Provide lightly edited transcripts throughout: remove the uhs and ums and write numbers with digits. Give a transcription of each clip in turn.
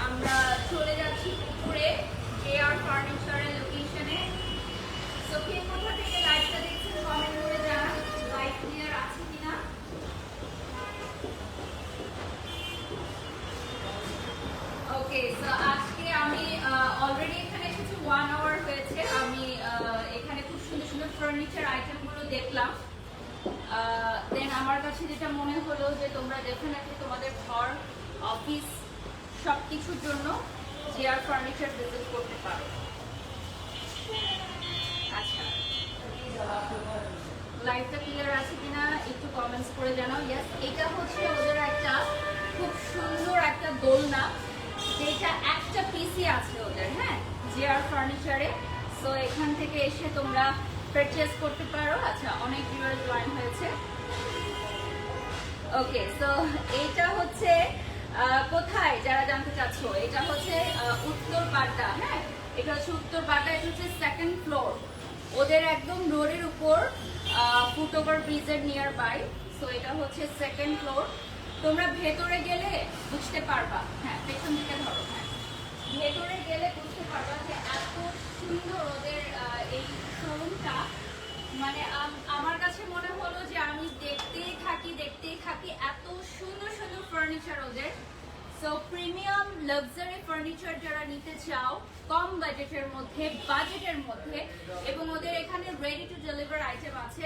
আমরা চলে যাচ্ছি উপরে JR ফার্নিচারের লোকেশনে। সো কে কোথা থেকে লাইভটা দেখছেন কমেন্ট করে জানান, লাইভ ক্লিয়ার আছে কিনা। ওকে, সো আজকে আমি অলরেডি এখানে এসেছি 1 আওয়ার হয়েছে। আমি এখানে খুব সুন্দর সুন্দর ফার্নিচার আইটেমগুলো দেখলাম। দেন আমার কাছে যেটা মনে হলো যে তোমরা ডেফিনেটলি তোমাদের ঘর, অফিস সবকিছুর জন্য JR ফার্নিচার ভিজিট করতে পারো। আচ্ছা, লাইভটা ক্লিয়ার আছে কিনা একটু কমেন্টস করে জানাও। ইয়েস, এটা হচ্ছে ওদের একটা খুব সুন্দর একটা দোলনা, যেটা একটা পিসি আছে ওদের, হ্যাঁ, JR ফার্নিচারে। সো এখান থেকে এসে তোমরা পারচেজ করতে পারো। আচ্ছা, অনেক ভিউয়ার জয়েন হয়েছে। ওকে, সো এটা হচ্ছে কোথায় যারা জানতে চাচ্ছ, এটা হচ্ছে উত্তর বাড্ডা। হ্যাঁ, এটা হচ্ছে উত্তর বাড্ডা, এটা হচ্ছে সেকেন্ড ফ্লোর ওদের, একদম রোডের উপর, ফুটওভার ব্রিজের নিয়ার বাই। সো এটা হচ্ছে সেকেন্ড ফ্লোর। তোমরা ভেতরে গেলে বুঝতে পারবা, হ্যাঁ পেছন দিকে ধরো, হ্যাঁ ভেতরে গেলে বুঝতে পারবা যে এত সুন্দর ওদের এই শোরুমটা। মানে আমার কাছে মনে হলো যে আমি দেখতেই থাকি এত সুন্দর সুন্দর ফার্নিচার ওদের। সো প্রিমিয়াম লাক্সারি ফার্নিচার যারা নিতে চাও কম বাজেটের মধ্যে, এবং ওদের এখানে রেডি টু ডেলিভার আইটেম আছে,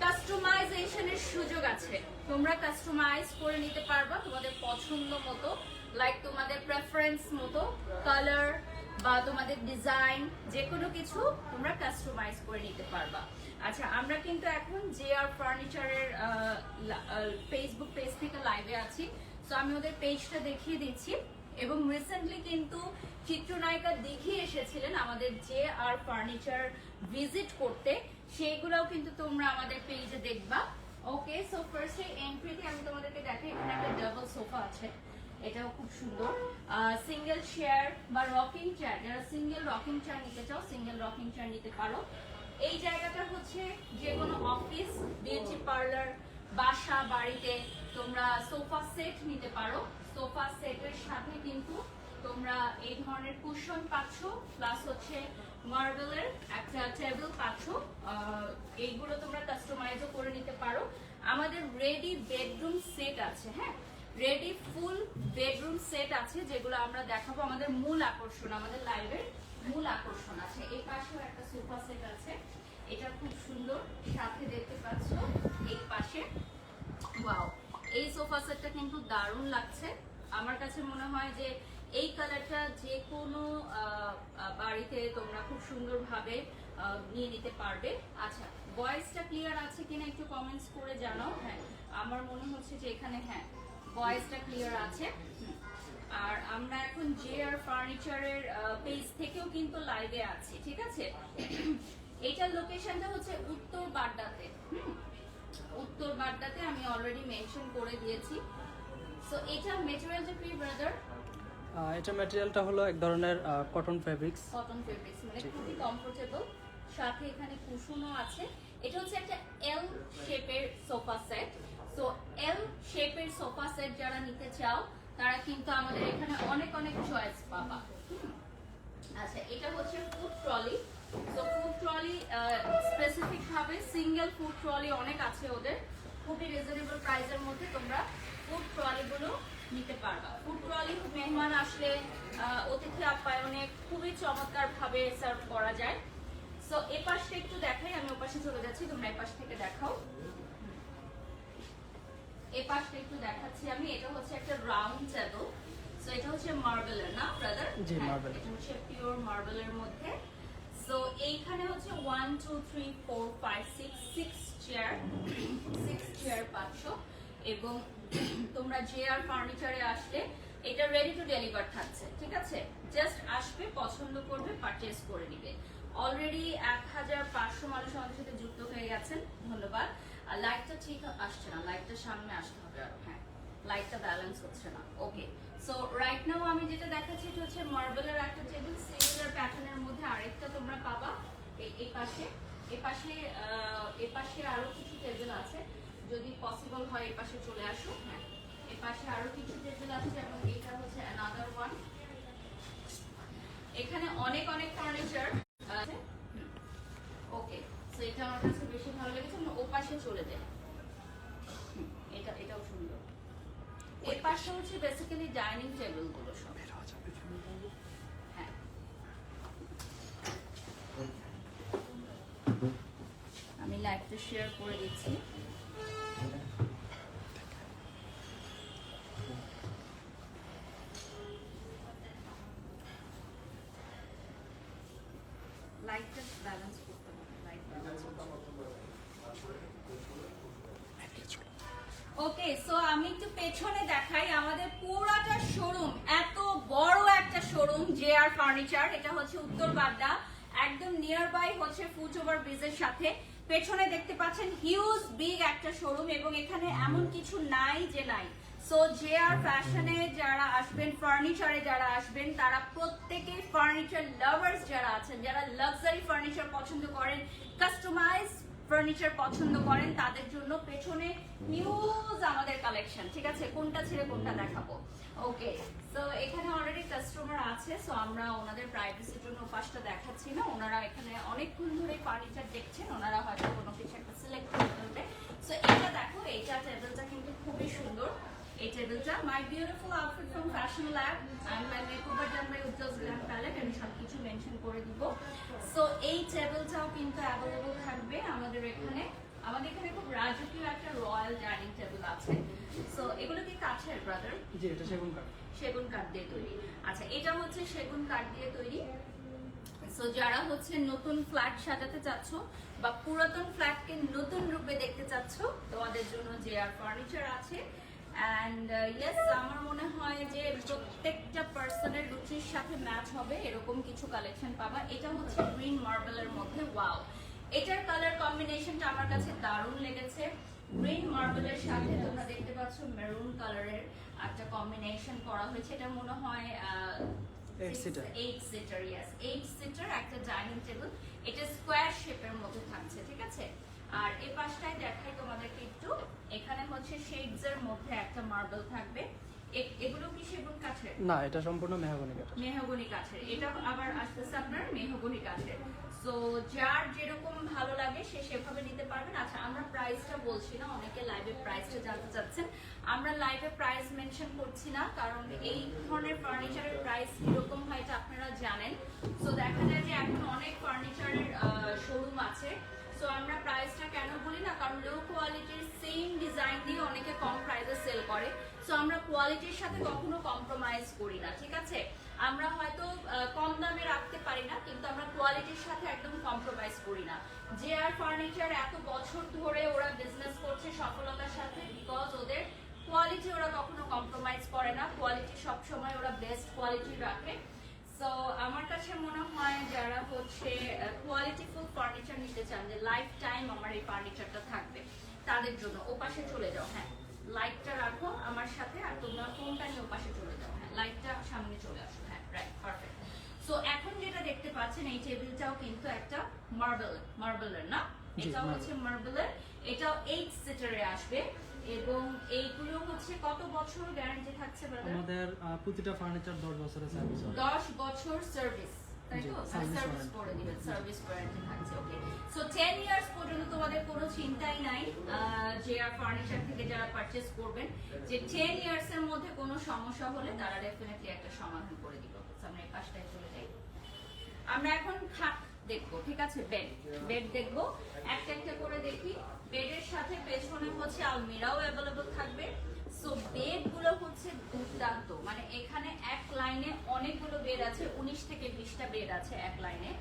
কাস্টমাইজেশনের সুযোগ আছে। তোমরা কাস্টমাইজ করে নিতে পারবা তোমাদের পছন্দ মতো, লাইক তোমাদের প্রেফারেন্স মতো, কালার বা তোমাদের ডিজাইন, যে কোনো কিছু তোমরা কাস্টমাইজ করে নিতে পারবা। আচ্ছা, আমরা কিন্তু এখন JR ফার্নিচারের ফেসবুক পেজ থেকে লাইভে আছি। সো আমি ওদের পেজটা দেখিয়ে দিচ্ছি। এবং রিসেন্টলি কিন্তু চিত্রনায়িকা দেখিয়ে এসেছিলেন আমাদের JR ফার্নিচার ভিজিট করতে, সেইগুলোও কিন্তু তোমরা আমাদের পেজে দেখবা। ওকে, সো ফার্স্টে এন্ট্রিতে আমি তোমাদেরকে দেখাই, এখানে একটা ডাবল সোফা আছে, এটাও খুব সুন্দর। সিঙ্গেল চেয়ার বা রকিং চেয়ার, যারা সিঙ্গেল রকিং চেয়ার নিতে চাও সিঙ্গেল রকিং চেয়ার নিতে পারো। এই জায়গাটা হচ্ছে যে কোনো অফিস, বিউটি পার্লার, বাসা বাড়িতে তোমরা সোফা সেট নিতে পারো। সোফা সেটের সাথে কিন্তু তোমরা এই ধরনের কুশন পাচ্ছ, প্লাস হচ্ছে মার্বেলের একটা টেবিল পাচ্ছ। এইগুলো তোমরা কাস্টমাইজও করে নিতে পারো। আমাদের রেডি বেডরুম সেট আছে, হ্যাঁ রেডি ফুল বেডরুম সেট আছে, যেগুলো আমরা দেখাবো। আমাদের মূল আকর্ষণ, আমাদের লাইভের মূল আকর্ষণ আছে। এই পাশেও একটা সোফা সেট আছে, এটা খুব সুন্দর, সাথে দেখতে পাচ্ছ এই পাশে। ওয়াও, এই সোফা সেটটা কিন্তু দারুণ লাগছে। আমার কাছে মনে হয় যে এই কালারটা যে কোনো বাড়িতে তোমরা খুব সুন্দরভাবে নিয়ে নিতে পারবে। আচ্ছা, ভয়েসটা ক্লিয়ার আছে কিনা একটু কমেন্টস করে জানাও। হ্যাঁ, আমার মনে হচ্ছে যে এখানে হ্যাঁ ভয়েসটা ক্লিয়ার আছে। আর আমরা এখন JR ফার্নিচারের পেজ থেকেও কিন্তু লাইভে আছি, ঠিক আছে। এটার লোকেশনটা হচ্ছে উত্তর বাড্ডাতে। উত্তর বাড্ডাতে আমি অলরেডি মেনশন করে দিয়েছি। সো এটা ম্যাটেরিয়ালটা কি ব্রাদার? এটা ম্যাটেরিয়ালটা হলো এক ধরনের কটন ফেব্রিক্স। কটন ফেব্রিক্স মানে খুবই কমফোর্টেবল, সাথে এখানে কুশনও আছে। এটা হচ্ছে একটা এল শেপের সোফা সেট। সো এল শেপের সোফা সেট যারা নিতে চাও তারা কিন্তু আমাদের এখানে অনেক অনেক চয়েস পাবা। আচ্ছা, এটা হচ্ছে food trolley. So food trolley specific ভাবে সিঙ্গেল ফুড ট্রলি অনেক আছে ওদের, খুবই রিজনেবল প্রাইসের মধ্যে তোমরা ফুড ট্রলিগুলো নিতে পারবা। ফুড ট্রলি মেহমান আসলে অতিথি আপ্যায়নে খুবই চমৎকার ভাবে সার্ভ করা যায়। সো এই পাশটা একটু দেখাই, আমি ওই পাশে চলে যাচ্ছি, তোমরা এই পাশ থেকে দেখাও। এই পাশটা একটু দেখাচ্ছি আমি। এটা হচ্ছে একটা রাউন্ড টেবিল। সো এটা হচ্ছে মার্বেলের, না ব্রাদার? জি, মার্বেল। এটা হচ্ছে পিওর মার্বেলের মধ্যে। সো এইখানে হচ্ছে 1 2 3 4 5 6 চেয়ার পাচ্ছ। এবং তোমরা JR ফার্নিচারে আসলে এটা রেডি টু ডেলিভার থাকছে, ঠিক আছে। জাস্ট আসবে, পছন্দ করবে, পারচেজ করে নিবে। অলরেডি 1500 মানুষ আমাদের সাথে যুক্ত হয়ে গেছেন, ধন্যবাদ। আর লাইটটা ঠিক আসছে না, লাইটটা সামনে আসতে হবে আরো। হ্যাঁ, লাইটটা ব্যালেন্স হচ্ছে না। ওকে, সো রাইট নাও আমি যেটা দেখাচ্ছি এটা হচ্ছে মার্বেলের একটা টেবিল, সিমিলার প্যাটার্নের মধ্যে আরেকটা তোমরা পাবা এই পাশে। এই পাশে আরো কিছু টেবিল আছে, যদি পসিবল হয় এই পাশে চলে আসো। হ্যাঁ, এই পাশে আরো কিছু টেবিল আছে, যেমন এটা হচ্ছে অ্যানাদার ওয়ান। এখানে অনেক অনেক ফার্নিচার আছে। ওকে, সো এটা আমার কাছে বেশি ভালো লেগেছে। আমরা ও পাশে চলে যাই। এটাও সুন্দর। এই পাশে হচ্ছে বেসিক্যালি ডাইনিং টেবিল গুলো সব। হ্যাঁ, আমি লাইভটা শেয়ার করে দিচ্ছি। লাইটটা ব্যালেন্স করতে হবে, লাইট ব্যালেন্স করতে হবে। ওকে, সো আমি একটু পেছনে দেখাই। আমাদের পুরাটা শোরুম, এত বড় একটা শোরুম জেআর ফার্নিচার। এটা হচ্ছে উত্তর বাড্ডা, একদম নিয়ার বাই হচ্ছে ফুট ওভার ব্রিজের সাথে। পেছনে দেখতে পাচ্ছেন হিউজ বিগ একটা শোরুম, এবং এখানে এমন কিছু নাই যে নাই। সো জেআর ফ্যাশনে যারা আসবেন, ফার্নিচারে যারা আসবেন, তারা প্রত্যেকে ফার্নিচার লাভার্স যারা আছেন, যারা লাক্সারি ফার্নিচার পছন্দ করেন, কাস্টমাইজ ফার্নিচার পছন্দ করেন, তাদের জন্য পেছনে হিউজ আমাদের কালেকশন। ঠিক আছে, কোনটা ছেড়ে কোনটা দেখাবো। ওকে, সো এখানে অলরেডি কাস্টমার আছে, সো আমরা ওনাদের প্রাইভেসির জন্য পাশটা দেখাচ্ছি না। ওনারা এখানে অনেকক্ষণ ধরে ফার্নিচার দেখছেন, ওনারা হয়তো কোনো কিছু একটা সিলেক্ট করে ফেলবে। সো এটা দেখো, এইটা টেবিলটা কিন্তু খুবই সুন্দর। এই টেবিলটা my beautiful outfit from fashion lab and my makeover done by Ujjwal glam palette, আমি সবকিছু মেনশন করে দিব। সো এই টেবিলটাও কিন্তু অ্যাভেলেবল থাকবে আমাদের এখানে। আমাদের এখানে খুব রাজকীয় একটা রয়্যাল ডাইনিং টেবিল আছে। সো এগুলো কি কাঠের ব্রাদার? জি, এটা সেগুন কাঠ। সেগুন কাঠ দিয়ে তৈরি। আচ্ছা, এটা হচ্ছে সেগুন কাঠ দিয়ে তৈরি। সো যারা হচ্ছে নতুন ফ্ল্যাট সাজাতে চাচ্ছ বা পুরাতন ফ্ল্যাটকে নতুন রূপে দেখতে চাচ্ছ, তোমাদের জন্য জেআর ফার্নিচার আছে। অ্যান্ড ইয়েস, আমার মনে হয় যে প্রত্যেকটা পার্সনের রুচির সাথে ম্যাচ হবে এরকম কিছু কালেকশন পাবা। এটা হচ্ছে গ্রিন মার্বেলের মধ্যে, ওয়াও, এটার কালার কম্বিনেশনটা আমার কাছে দারুণ লেগেছে। গ্রিন মার্বেলের সাথে তোমরা দেখতে পাচ্ছ মেরুন কালারের একটা কম্বিনেশন করা হয়েছে। এটা মনে হয় 8 সিটার। 8 সিটার, ইয়েস, 8 সিটার একটা ডাইনিং টেবিল। এটা স্কোয়ার শেপের মধ্যে থাকছে, ঠিক আছে। আর এই পাশটায় দেখাই তোমাদেরকে একটু, এখানে হচ্ছে শেডস এর মধ্যে একটা মার্বেল থাকবে। এগুলো কি সেগুন কাঠের? না, এটা সম্পূর্ণ মেহগনি কাঠ। মেহগনি কাঠের। এটা আবার আসতেছে আপনার মেহগনি কাঠের। সো যার যেরকম ভালো লাগে সে সেভাবে নিতে পারবেন। আচ্ছা, আমরা প্রাইসটা বলছি না, অনেকে লাইভে প্রাইসটা জানতে চাচ্ছেন। আমরা লাইভে প্রাইস মেনশন করছি না, কারণ এই ধরনের ফার্নিচারের প্রাইস কিরকম হয় এটা আপনারা জানেন। সো দেখা যায় যে এখন অনেক ফার্নিচারের শোরুম আছে। সো আমরা প্রাইসটা কেন বলি না, কারণ লো কোয়ালিটির সেম ডিজাইন দিয়ে অনেকে কম প্রাইসে সেল করে। সো আমরা কোয়ালিটির সাথে কখনো কম্প্রোমাইজ করি না, ঠিক আছে। আমরা হয়তো কম দামে রাখতে পারি না, কিন্তু আমরা কোয়ালিটির সাথে একদম কম্প্রোমাইজ করি না। জেআর ফার্নিচার এত বছর ধরে ওরা বিজনেস করছে সফলতার সাথে, বিকজ ওদের কোয়ালিটি ওরা কখনো কম্প্রোমাইজ করে না। কোয়ালিটি সবসময় ওরা বেস্ট কোয়ালিটি রাখে। সো আমার কাছে মনে হয় যারা হচ্ছে কোয়ালিটিফুল ফার্নিচার নিতে চান, যে লাইফ টাইম আমার এই ফার্নিচারটা থাকবে, তাদের জন্য ওপাশে চলে যাও। হ্যাঁ, লাইটটা রাখো আমার সাথে, আর তোমরা ফোনটা নিয়ে ওপাশে চলে যাও। হ্যাঁ, লাইটটা সামনে চলে আসো। হ্যাঁ, রাইট, পারফেক্ট। সো এখন যেটা দেখতে পাচ্ছেন, এই টেবিলটাও কিন্তু একটা মার্বেলের না, এটা হচ্ছে মার্বেলের। এটাও 8 সিটারে আসবে, এবং এইগুলো হচ্ছে কত বছর গ্যারান্টি থাকছে ব্রাদার? আমাদের প্রতিটা ফার্নিচার 10 বছরের সার্ভিস হবে। 10 বছর সার্ভিস, তাই তো? সার্ভিস করে দিবেন, সার্ভিস ওয়ারেন্টি থাকছে। ওকে, সো 10 ইয়ার্স পর্যন্ত তোমাদের কোনো চিন্তাই নাই জেআর ফার্নিচার থেকে যারা পারচেজ করবেন, যে 10 ইয়ার্স এর মধ্যে কোনো সমস্যা হলে তারা ডেফিনেটলি একটা সমাধান করে দিব। আমরা এই পাশটায় চলে যাই। আমরা এখন খাট দেখবো, ঠিক আছে, বেড দেখবো, একটা একটা করে দেখি। বেডের সাথে পেছনে হচ্ছে আলমিরাও অ্যাভেলেবল থাকবে। সো বেড গুলো হচ্ছে দুর্দান্ত, মানে এখানে এক লাইনে অনেকগুলো বেড আছে, 19 থেকে 20টা বেড আছে এক লাইনে।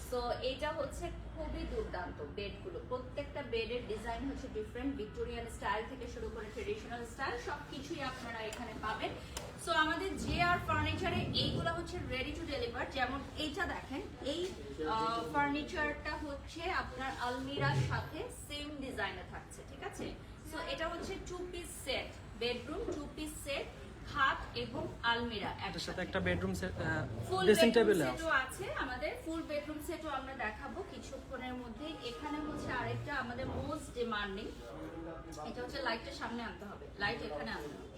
সো এটা হচ্ছে খুবই দুর্দান্ত বেডগুলো। প্রত্যেকটা বেডের ডিজাইন হচ্ছে ডিফারেন্ট, ভিক্টোরিয়ান স্টাইল থেকে শুরু করে ট্রেডিশনাল স্টাইল সবকিছুই আপনারা এখানে পাবেন। সো আমাদের জেআর ফার্নিচারে এইগুলো হচ্ছে রেডি টু ডেলিভার। যেমন এইটা দেখেন, এই ফার্নিচারটা হচ্ছে আপনার আলমিরার সাথে সেম ডিজাইনে থাকছে, ঠিক আছে? সো এটা হচ্ছে 2 piece set, bedroom 2 piece set, খাট এবং আলমিরা এটার সাথে একটা বেডরুম সেট, ফুল ড্রেসিং বেডরুম টেবিল সেটও আছে আমাদের। ফুল বেডরুম সেটও আমরা দেখাবো কিছুক্ষণের মধ্যে। এখানে হচ্ছে আরেকটা আমাদের মোস্ট ডিমান্ডিং, এটা হচ্ছে লাইটটা সামনে আনতে হবে, লাইট এখানে আনতে হবে,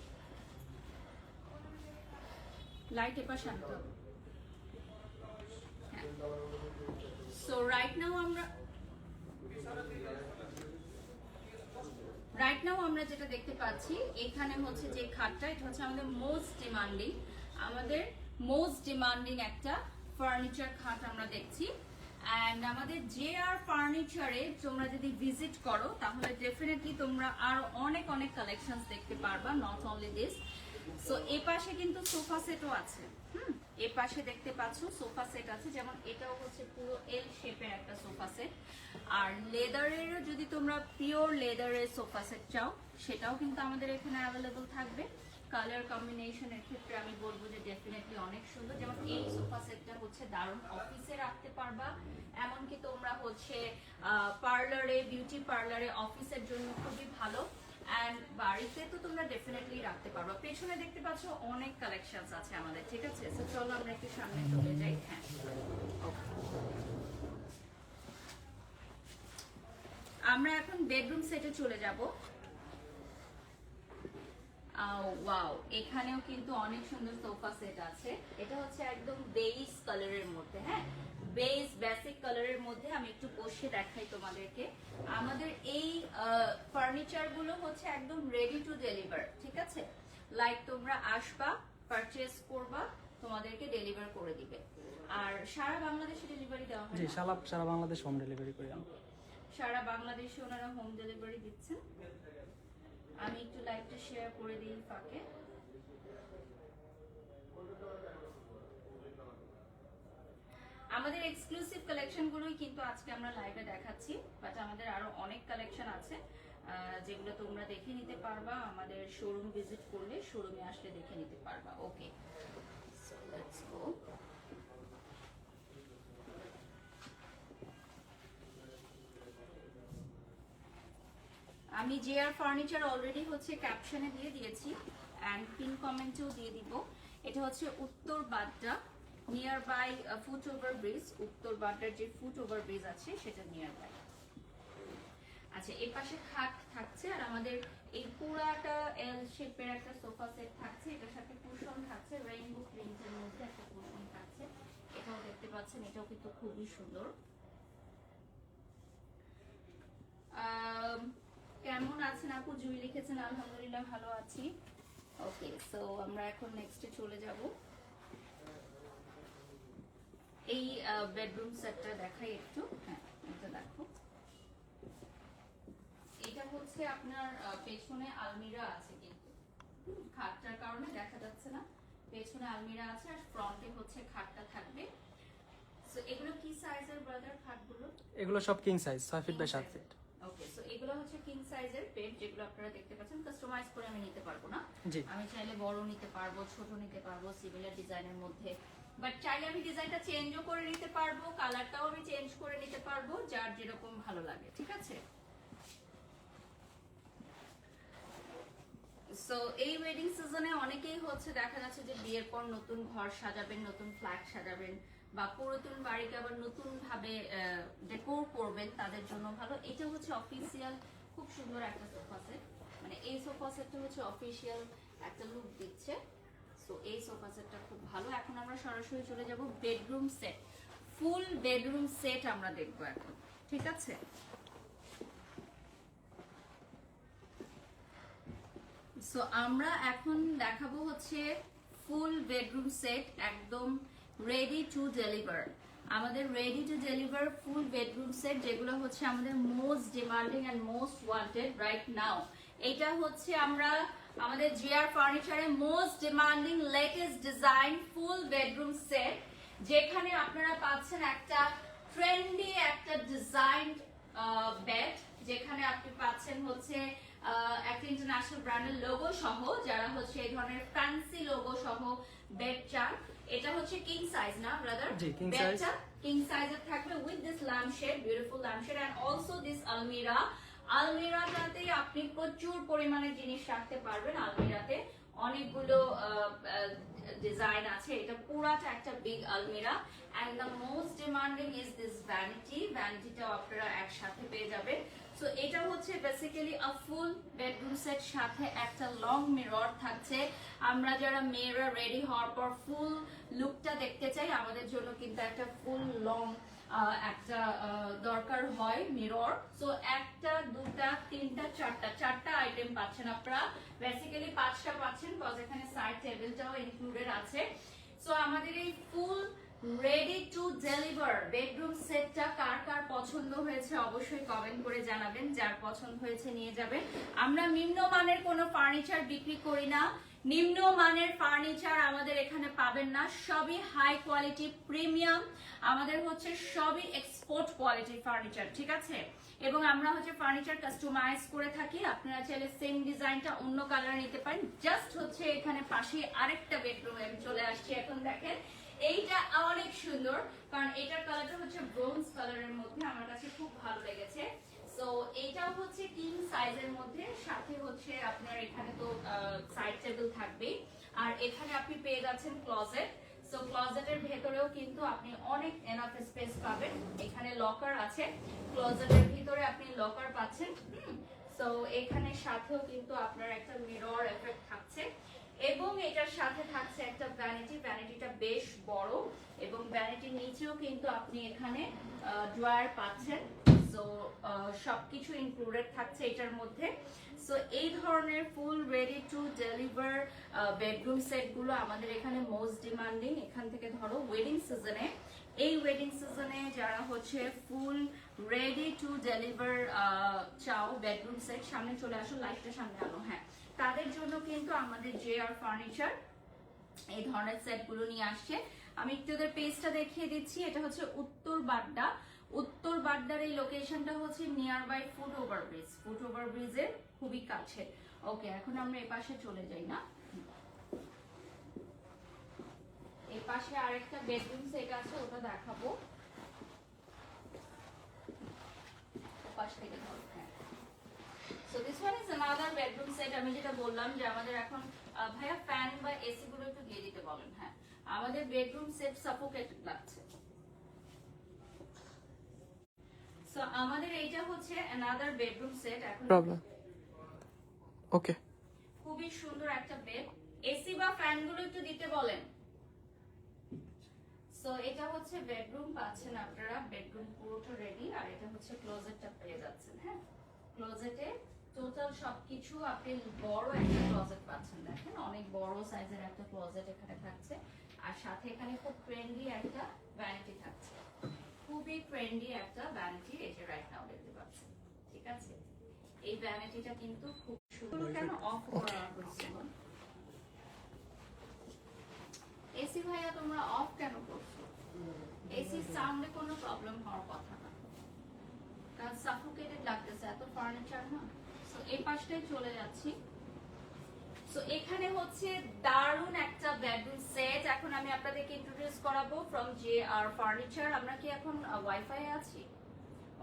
লাইট এপাশে আনতে হবে। সো রাইট নাও আমরা যেটা দেখতে পাচ্ছি এখানে হচ্ছে যে খাটটা, এটা হচ্ছে আমাদের মোস্ট ডিমান্ডিং একটা ফার্নিচার খাট আমরা দেখছি। অ্যান্ড আমাদের JR ফার্নিচারে তোমরা যদি ভিজিট করো তাহলে ডেফিনেটলি তোমরা আরো অনেক অনেক কালেকশনস দেখতে পারবা, নট অনলি দিস। সো এই পাশে কিন্তু সোফা সেটও আছে, এই পাশে দেখতে পাচ্ছ সোফা সেট আছে, যেমন এটাও হচ্ছে পুরো এল শেপের একটা সোফা সেট। আর লেদারেরও যদি তোমরা পিওর লেদারের সোফা সেট চাও সেটাও কিন্তু আমাদের এখানে অ্যাভেলেবল থাকবে। কালার কম্বিনেশনের ক্ষেত্রে আমি বলবো যে ডেফিনেটলি অনেক সুন্দর। যেমন এই সোফা সেটটা হচ্ছে দারুণ অফিসে রাখতে পারবা, এমনকি তোমরা হচ্ছে পার্লারে, বিউটি পার্লারে, অফিসের জন্য খুবই ভালো। অ্যান্ড বাড়িতে তো তোমরা ডেফিনেটলি রাখতে পারবা। পেছনে দেখতে পাচ্ছ অনেক কালেকশনস আছে আমাদের, ঠিক আছে? সো চলো আমরা একটু সামনে চলে যাই। হ্যাঁ, আমরা এখন বেডরুম সেটে চলে যাব। ওয়াও, এখানেও কিন্তু অনেক সুন্দর সোফা সেট আছে। এটা হচ্ছে একদম বেজ কালারের মধ্যে, হ্যাঁ, বেজ বেসিক কালারের মধ্যে। আমি একটু বসে দেখাই তোমাদেরকে। আমাদের এই ফার্নিচার গুলো হচ্ছে একদম রেডি টু ডেলিভার, ঠিক আছে? লাইক তোমরা আসবা, পারচেজ করবা, তোমাদেরকে ডেলিভার করে দিবে। আর সারা বাংলাদেশে ডেলিভারি দেওয়া হয়? জি, সারা বাংলাদেশ হোম ডেলিভারি করি আমরা। সারা বাংলাদেশে ওনারা হোম ডেলিভারি দিচ্ছেন। আমি একটু লাইভটা শেয়ার করে দিই ফাঁকে। আমাদের এক্সক্লুসিভ কালেকশন গুলোই কিন্তু আজকে আমরা লাইভে দেখাচ্ছি, বাট আমাদের আরো অনেক কালেকশন আছে যেগুলো তোমরা দেখে নিতে পারবা আমাদের শোরুম ভিজিট করলে, শোরুমে আসলে দেখে নিতে পারবা। ওকে, সো লেটস গো। আমি JR ফার্নিচার অলরেডি হচ্ছে ক্যাপশনে দিয়ে দিয়েছি এন্ড পিন কমেন্টেও দিয়ে দিব। এটা হচ্ছে Uttar Badda, near by foot over bridge. উত্তর বাড্ডার যে ফুট ওভার ব্রিজ আছে সেটা নিয়ার বাই। আচ্ছা, এই পাশে খাট থাকছে আর আমাদের এই পুরাটা এল শেপের একটা সোফা সেট থাকছে। এটার সাথে কুশন থাকছে, রেইনবো প্রিন্টের মধ্যে একটা কুশন থাকছে। এটাও দেখতে পাচ্ছেন, এটাও কিন্তু খুবই সুন্দর। কেমন আছেন আপু? জুই লিখেছেন আলহামদুলিল্লাহ ভালো আছি। ওকে, সো আমরা এখন নেক্সটে চলে যাব। এই বেডরুম সেটটা দেখাই একটু। হ্যাঁ, এটা দেখো, এটা হচ্ছে আপনার পেছনে আলমিরা আছে, কিন্তু খাটটার কারণে দেখা যাচ্ছে না। পেছনে আলমিরা আছে আর ফ্রন্টে হচ্ছে খাটটা থাকবে। সো এগুলো কি সাইজের ব্রাদার খাটগুলো? এগুলো সব king size, 6 feet by 7 feet. Okay, so এগুলো হচ্ছে কিং সাইজের বেড, যেগুলো আপনারা দেখতে পাচ্ছেন। কাস্টমাইজ করে আমি নিতে পারবো না, আমি চাইলে বড় নিতে পারবো, ছোট নিতে পারবো, সিমিলার ডিজাইনের মধ্যে। বাট চাইলে আমি ডিজাইনটা চেঞ্জও করে নিতে পারবো, কালারটাও আমি চেঞ্জ করে নিতে পারবো, যার যেরকম ভালো লাগে, ঠিক আছে? সো এই ওয়েডিং সিজনে অনেকেই হচ্ছে দেখা যাচ্ছে যে বিয়ের পর নতুন ঘর সাজাবেন, নতুন ফ্ল্যাট সাজাবেন, বা পুরাতন বাড়িকে আবার নতুন ভাবে ডেকোর করবেন, তাদের জন্য ভালো। এটা হচ্ছে অফিসিয়াল খুব সুন্দর একটা সোফা সেট, মানে এই সোফা সেটটা হচ্ছে অফিসিয়াল একটা লুক দিচ্ছে। সো এই সোফা সেটটা খুব ভালো। এখন আমরা সরাসরি চলে যাব বেডরুম সেট, ফুল বেডরুম সেট আমরা দেখবো এখন, ঠিক আছে? সো আমরা এখন দেখাবো হচ্ছে ফুল বেডরুম সেট, একদম রেডি টু ডেলিভার। আমাদের ready to deliver full bedroom set, যেগুলো হচ্ছে আমাদের most demanding and most wanted right now. এটা হচ্ছে আমরা আমাদের JR ফার্নিচারের most demanding latest design full bedroom set, যেখানে আপনারা পাচ্ছেন একটা ট্রেন্ডি একটা ডিজাইন বেড, যেখানে আপনি পাচ্ছেন হচ্ছে একটা ইন্টারন্যাশনাল ব্র্যান্ডের লোগো সহ, যারা হচ্ছে এই ধরনের ফ্যান্সি লোগো সহ বেড চান। এটা হচ্ছে কিং সাইজ না ব্রাদার? জি, কিং সাইজ। বেডটা কিং সাইজের থাকবে with this lampshade, beautiful lampshade and also this আলমিরা। আলমিরাটাতে আপনি প্রচুর পরিমাণে জিনিস রাখতে পারবেন। আলমিরাতে অনেকগুলো ডিজাইন আছে, এটা পুরাটা একটা বিগ আলমিরা। And the most demanding is this vanity, ভ্যানিটিটাও আপনারা একসাথে পেয়ে যাবেন। সো এটা হচ্ছে basically a full bedroom set, সাথে একটা লং মিরর থাকছে। আমরা যারা মেয়েরা রেডি হওয়ার পর ফুল লুকটা দেখতে চাই, আমাদের জন্য কিন্তু একটা ফুল লং একটা দরকার হয় মিরর। সো একটা, দুটা, তিনটা, চারটা আইটেম পাচ্ছেন আপনারা। বেসিক্যালি 5টা পাচ্ছেন, কজ এখানে সাইড টেবিলটাও ইনক্লুডেড আছে। সো আমাদের এই full ready to deliver bedroom সেটটা কার কার পছন্দ হয়েছে অবশ্যই কমেন্ট করে জানাবেন। যার পছন্দ হয়েছে নিয়ে যাবেন। আমরা নিম্নমানের কোনো ফার্নিচার বিক্রি করি না, নিম্নমানের ফার্নিচার আমাদের এখানে পাবেন না, সবই হাই কোয়ালিটি প্রিমিয়াম। আমাদের হচ্ছে সবই এক্সপোর্ট কোয়ালিটির ফার্নিচার, ঠিক আছে? এবং আমরা হচ্ছে ফার্নিচার কাস্টমাইজ করে থাকি। আপনারা চাইলে সেম ডিজাইনটা অন্য কালার নিতে পারেন। জাস্ট হচ্ছে এখানে পাশে আরেকটা বেডরুম আমি চলে আসছি, এখন দেখেন এইটা অনেক সুন্দর, কারণ এটার কালারটা হচ্ছে ব্রোঞ্জ কালারের মধ্যে, আমার কাছে খুব ভালো লেগেছে। সো এইটাও হচ্ছে কিং সাইজের মধ্যে, সাথে হচ্ছে আপনার এখানে তো সাইড টেবিল থাকবে, আর এখানে আপনি পেয়ে যাচ্ছেন ক্লোজেট। সো ক্লোজেটের ভেতরেও কিন্তু আপনি অনেক এনাফ স্পেস পাবেন। এখানে লকার আছে, ক্লোজেটের ভিতরে আপনি লকার পাচ্ছেন। সো এখানে সাথেও কিন্তু আপনার একটা মিরর এফেক্ট থাকছে, এবং এটার সাথে থাকছে একটা ভ্যানিটি। ভ্যানিটিটা বেশ বড়, এবং ভ্যানিটির নিচেও কিন্তু আপনি এখানে ড্রয়ার পাচ্ছেন। সো সবকিছু ইনক্লুডেড থাকছে এটার মধ্যে। সো এই ধরনের full ready to deliver bedroom set গুলো আমাদের এখানে মোস্ট ডিমান্ডিং। এখান থেকে ধরো ওয়েডিং সিজনে, এই ওয়েডিং সিজনে যারা হচ্ছে ফুল রেডি টু ডেলিভার চাও বেডরুম সেট, সামনে চলে আসো, লাইটটা সামনে আনো, হ্যাঁ, তাদের জন্য কিন্তু আমাদের JR ফার্নিচার এই ধরনের সেট গুলো নিয়ে আসছে। আমি একটু ওদের পেজটা দেখিয়ে দিচ্ছি। এটা হচ্ছে উত্তর বাড্ডা। উত্তর বাড্ডার এই লোকেশনটা হচ্ছে near by foot overbridge, foot ওভারব্রিজের খুবই কাছে। ওকে, এখন আমরা এই পাশে চলে যাই না, এই পাশে আরেকটা বেডরুম সেট আছে, ওটা দেখাবো। পাশ থেকে ধরো, হ্যাঁ। So this one is another bedroom set. আমি যেটা বললাম যে আমাদের এখন ভাইয়া ফ্যান বা এসি গুলো একটু দিয়ে দিতে বলেন। হ্যাঁ, আমাদের বেডরুম সেট সাফোকেটেড লাগছে। সো আমাদের এইটা হচ্ছে another bedroom set। এখন প্রবলেম ওকে, খুবই সুন্দর একটা বেড। এসি বা ফ্যান গুলো একটু দিতে বলেন। সো এটা হচ্ছে বেডরুম পাচ্ছেন আপনারা, বেডরুম পুরোটা রেডি, আর এটা হচ্ছে ক্লোজেটটা পেয়ে যাচ্ছেন। হ্যাঁ, ক্লোজেটে টোটাল সবকিছু আপনি বড় একটা ক্লোজেট পাচ্ছেন। দেখেন অনেক বড় সাইজের একটা ক্লোজেট এখানে থাকছে, আর সাথে এখানে খুব ট্রেন্ডি একটা ভ্যানিটি থাকছে, খুবই ট্রেন্ডি একটা ভ্যানিটি। এই যে রাইট নাও দেখতে পাচ্ছেন, ঠিক আছে? এই ভ্যানিটিটা কিন্তু খুব সুন্দর। কেন অফ করা হয়েছিল? এসি ভাইয়া তোমরা অফ কেন করছো? এসি সাউন্ডে কোনো প্রবলেম হওয়ার কথা না, কারণ সাফোকেটেড লাগতেছে, এত ফার্নিচার না। সো এই পাশটাই চলে যাচ্ছি। সো এখানে হচ্ছে দারুণ একটা বেডরুম সেট। এখন আমি আপনাদেরকে ইন্ট্রোডিউস করাবো ফ্রম JR ফার্নিচার। আমরা কি এখন ওয়াইফাই আছি?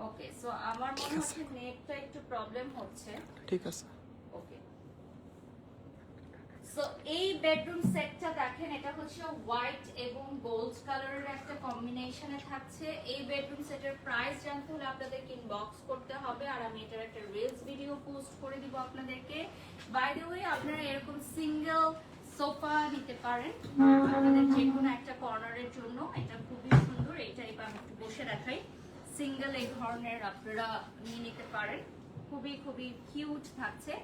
ওকে, সো আমার মনে হচ্ছে নেটটা একটু প্রবলেম হচ্ছে। ঠিক আছে। ওকে, সো এই বেডরুম সেটটা দেখেন, এটা হচ্ছে হোয়াইট এবং গোল্ড কালারের একটা কম্বিনেশনে থাকছে। এই বেডরুম সেটের প্রাইস জানতে হলে আপনাদেরকে ইনবক্স করতে হবে, আর আমি এটার একটা রিলস ভিডিও পোস্ট করে দিব আপনাদেরকে। বাই দ্য ওয়ে, আপনারা এরকম সিঙ্গেল সোফা নিতে পারেন আপনাদের যে কোনো একটা কর্নারের জন্য। এটা খুবই সুন্দর, এইটা এবার আমি একটু বসে দেখাই। সিঙ্গেল এই ধরনের আপনারা নিয়ে নিতে পারেন, খুবই খুবই কিউট থাকছে।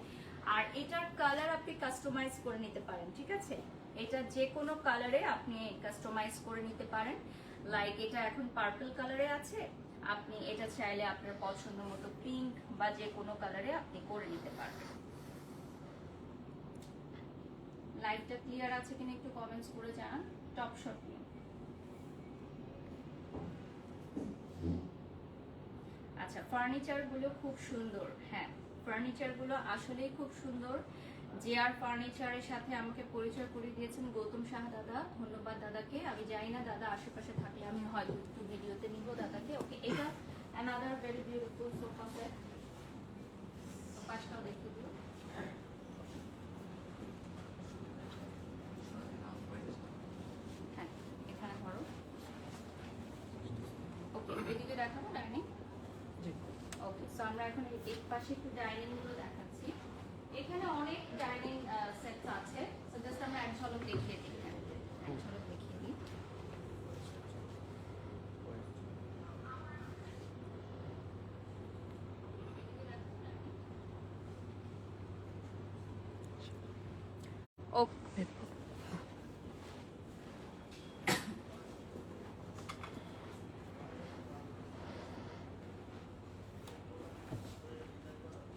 আর এটার কালার আপনি কাস্টমাইজ করে নিতে পারেন, ঠিক আছে? এটা যে কোনো কালারে আপনি কাস্টমাইজ করে নিতে পারেন। লাইক এটা এখন পার্পল কালারে আছে, আপনি এটা চাইলে আপনার পছন্দ মতো পিঙ্ক বা যে কোনো কালারে আপনি করে নিতে পারবেন। লাইটটা ক্লিয়ার আছে কিনা একটু কমেন্টস করে জানান। টপ শট নিন। আচ্ছা, ফার্নিচার গুলো খুব সুন্দর। হ্যাঁ, ফার্নিচার গুলো আসলেই খুব সুন্দর। জেআর ফার্নিচারের সাথে আমাকে পরিচয় করে দিয়েছেন গৌতম শাহ দাদা, ধন্যবাদ দাদাকে। আমি জানি না দাদা আশেপাশে থাকলে আমি হয়তো একটু ভিডিওতে নিব দাদাকে। ওকে, এটা another very beautiful sofa set. পাঁচটাও দেখিয়ে দিও। হ্যাঁ, এখানে ধরো। ওকে, এদিকে দেখাবো ডাইনিং। ওকে, সো আমরা এখন এই পাশে একটু ডাইনিং গুলো দেখাচ্ছি। এখানে অনেক ডাইনিং সেটস আছে, সো জাস্ট আমরা এক ঝলক দেখিয়ে দিই। এক ঝলক দেখিয়ে দিই। ওকে,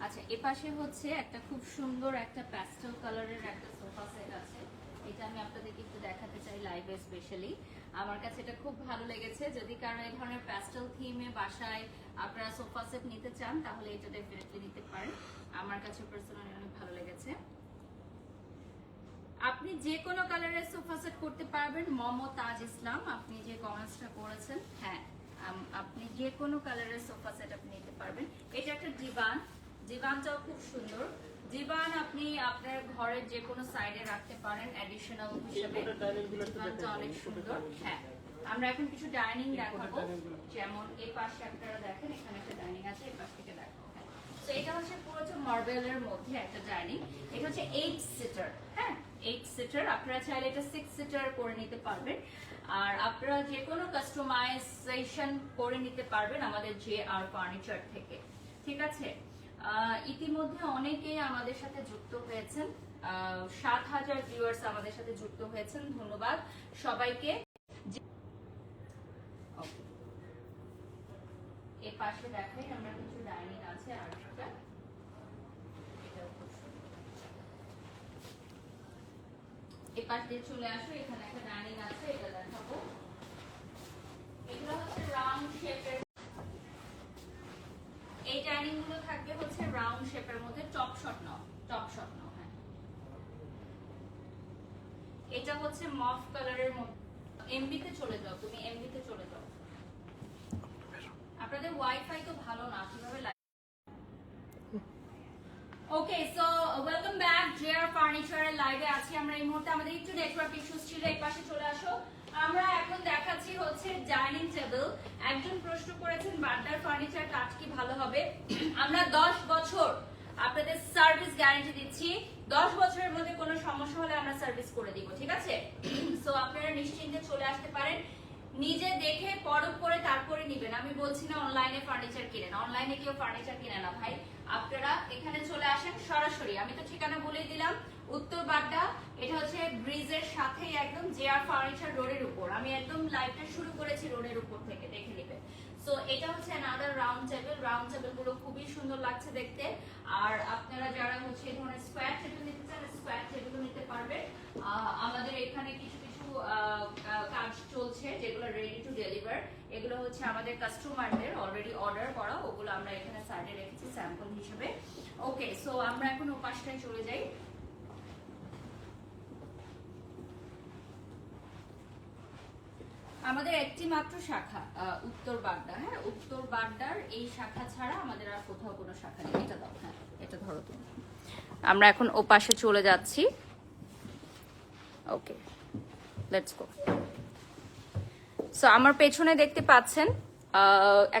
আচ্ছা, এপাশে হচ্ছে একটা খুব সুন্দর একটা প্যাস্টেল কালারের একটা সোফা সেট আছে। এটা আমি আপনাদেরকে একটু দেখাতে চাই লাইভে স্পেশালি। আমার কাছে এটা খুব ভালো লেগেছে। যদি কারো এই ধরনের প্যাস্টেল থিমে বাসায় আপনারা সোফা সেট নিতে চান তাহলে এটা ডেফিনেটলি নিতে পারেন। আমার কাছে পার্সোনালি অনেক ভালো লেগেছে। আপনি যে কোনো কালারের সোফা সেট করতে পারবেন। তাজ ইসলাম, আপনি যে কমেন্টসটা করেছেন, হ্যাঁ আপনি যে কোনো কালারের সোফা সেট আপনি নিতে পারবেন। এটা একটা ডিভান, ডিভানটাও খুব সুন্দর। ডিভান আপনি আপনার ঘরের যে কোনো সাইডে রাখতে পারেন অ্যাডিশনাল হিসেবে। ডিভানটা অনেক সুন্দর। হ্যাঁ, আমরা এখন কিছু ডাইনিং দেখাবো। যেমন এই পাশে আপনারা দেখেন, এখানে একটা ডাইনিং আছে, এই পাশ থেকে দেখাবো। তো এটা হচ্ছে পুরো মার্বেলের মধ্যে একটা ডাইনিং। এটা হচ্ছে 8 সিটার। হ্যাঁ, 8 সিটার। আপনারা চাইলে এটা 6 সিটার করে নিতে পারবেন। আর আপনারা যে কোনো কাস্টমাইজেশন করে নিতে পারবেন আমাদের জেআর ফার্নিচার থেকে। ঠিক আছে, ইতিমধ্যে অনেকেই আমাদের সাথে যুক্ত হয়েছেন। 7,000 ভিউয়ার্স আমাদের সাথে যুক্ত হয়েছেন, ধন্যবাদ সবাইকে। এই পাশে দেখাই আমরা কিছু ডাইনিং আছে। আর এই পাশ দিয়ে চলে আসো, এখানে একটা ডাইনিং আছে, এটা দেখাবো। এগুলো হচ্ছে রাউন্ড শেপের। এই ডাইনিং গুলো থাকবে হচ্ছে রাউন্ড শেপের মধ্যে, টপ শট নাও, টপ শট নাও। হ্যাঁ, এটা হচ্ছে মফ কালারের মধ্যে। এমবিতে চলে যাও, তুমি এমবিতে চলে যাও। আপনাদের ওয়াইফাই তো ভালো না, কিভাবে? ওকে, সো ওয়েলকাম ব্যাক। জেআর ফার্নিচারের লাইভে আছি আমরা এই মুহূর্তে। আমাদের একটু নেটওয়ার্ক ইস্যুস ছিল, এই পাশে চলে আসো। আমরা এখন দেখাচ্ছি হচ্ছে ডাইনিং টেবিল। একজন প্রশ্ন করেছেন বাড্ডার ফার্নিচার কাজ কি ভালো হবে? আমরা 10 বছর আপনাদের সার্ভিস গ্যারান্টি দিচ্ছি। 10 বছরের মধ্যে কোনো সমস্যা হলে আমরা সার্ভিস করে দিব, ঠিক আছে? সো আপনারা নিশ্চিন্তে চলে আসতে পারেন, নিজে দেখে পরখ করে তারপরে নিবেন। আমি বলছি না অনলাইনে ফার্নিচার কিনেন, অনলাইনে কেউ ফার্নিচার কিনে না ভাই। আপনারা এখানে চলে আসেন সরাসরি। আমি তো ঠিকানা বলে দিলাম, উত্তর বাড্ডা। এটা হচ্ছে ব্রিজের সাথেই একদম জেআর ফার্নিচার রোডের উপর। আমি একদম লাইভটা শুরু করেছি রোডের উপর থেকে, দেখে নেবেন। সো এটা হচ্ছে another round table. Round table গুলো খুবই সুন্দর লাগছে দেখতে। আর আপনারা যারা হচ্ছে এই ধরনের স্কোয়ার টেবিল নিতে চান, স্কোয়ার টেবিলও নিতে পারবেন। আমাদের এখানে কিছু কাজ চলছে যেগুলো রেডি টু ডেলিভার। এগুলো হচ্ছে আমাদের কাস্টমারদের অলরেডি অর্ডার করা, ওগুলো আমরা এখানে সাইডে রেখেছি স্যাম্পল হিসেবে। ওকে, সো আমরা এখন ও পাশটায় চলে যাই। আমাদের একটি মাত্র শাখা উত্তর বাড্ডা। হ্যাঁ, উত্তর বাড্ডার এই শাখা ছাড়া আমাদের আর কোথাও কোনো শাখা নেই। এটা দাও, হ্যাঁ এটা ধরো তুমি। আমরা এখন ও পাশে চলে যাচ্ছি। ওকে, লেটস গো। সো আমার পেছনে দেখতে পাচ্ছেন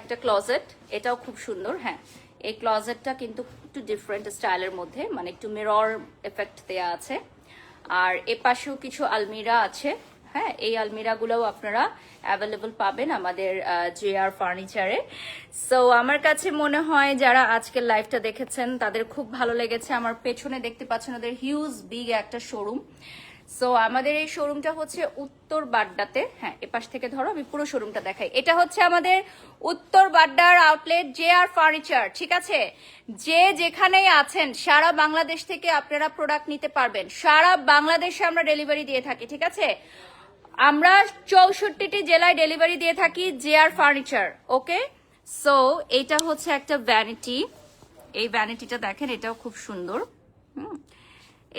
একটা ক্লোজেট, এটাও খুব সুন্দর। হ্যাঁ, এই ক্লোজেটটা কিন্তু একটু ডিফারেন্ট স্টাইলের মধ্যে, মানে একটু মিরর এফেক্ট দেয়া আছে। আর এ পাশেও কিছু আলমিরা আছে। হ্যাঁ, এই আলমিরাগুলোও আপনারা অ্যাভেলেবল পাবেন আমাদের জেআর ফার্নিচারে। সো আমার কাছে মনে হয় যারা আজকের লাইভটা দেখেছেন তাদের খুব ভালো লেগেছে। আমার পেছনে দেখতে পাচ্ছেন ওদের হিউজ বিগ একটা শোরুম। সো আমাদের এই শোরুমটা হচ্ছে উত্তর বাড্ডাতে। হ্যাঁ, এপাশ থেকে ধরো, আমি পুরো শোরুমটা দেখাই। এটা হচ্ছে আমাদের উত্তর বাড্ডার আউটলেট জেআর ফার্নিচার। ঠিক আছে, যে যেখানেই আছেন সারা বাংলাদেশ থেকে আপনারা প্রোডাক্ট নিতে পারবেন। সারা বাংলাদেশে আমরা ডেলিভারি দিয়ে থাকি। ঠিক আছে, আমরা 64টি জেলায় ডেলিভারি দিয়ে থাকি জেআর ফার্নিচার। ওকে, সো এইটা হচ্ছে একটা ভ্যানিটি। এই ভ্যানিটিটা দেখেন, এটাও খুব সুন্দর।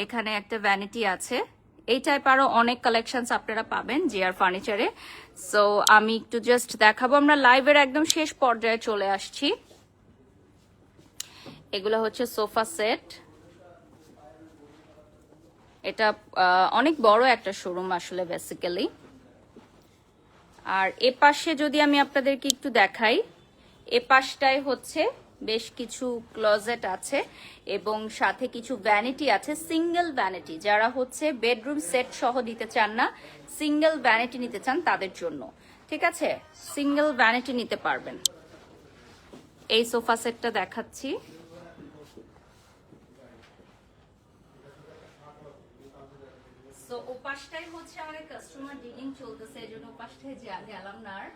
এখানে একটা ভ্যানিটি আছে। এই টাইপ আরো অনেক কালেকশনস আপনারা পাবেন জিআর ফার্নিচারে। সো আমি একটু জাস্ট দেখাবো, আমরা লাইভের একদম শেষ পর্যায়ে চলে আসছি। এগুলো হচ্ছে সোফা সেট। এটা অনেক বড় একটা শোরুম আসলে বেসিক্যালি। আর এ পাশে যদি আমি আপনাদেরকে একটু দেখাই, এ পাশটায় হচ্ছে বেশ কিছু ক্লোজেট আছে এবং সাথে কিছু ভ্যানিটি আছে, সিঙ্গেল ভ্যানিটি। যারা হচ্ছে বেডরুম সেট সহ দিতে চান না, সিঙ্গেল ভ্যানিটি নিতে চান তাদের জন্য, ঠিক আছে, সিঙ্গেল ভ্যানিটি নিতে পারবেন। এই সোফা সেটটা দেখাচ্ছি। তো ওপাশটাই হচ্ছে আমাদের কাস্টমার ডিলিং চলতেছে, এই জন্য ওপাশটায় গেলাম না আর।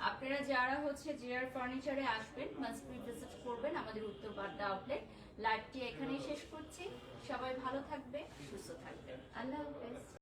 আপনারা যারা হচ্ছে জিআর ফার্নিচারে আসবেন মাস্ট বি ভিজিট করবেন আমাদের উত্তর বাড্ডা আউটলেট। লাইভটি এখানেই শেষ করছি। সবাই ভালো থাকবে, সুস্থ থাকবেন। আল্লাহ হাফেজ।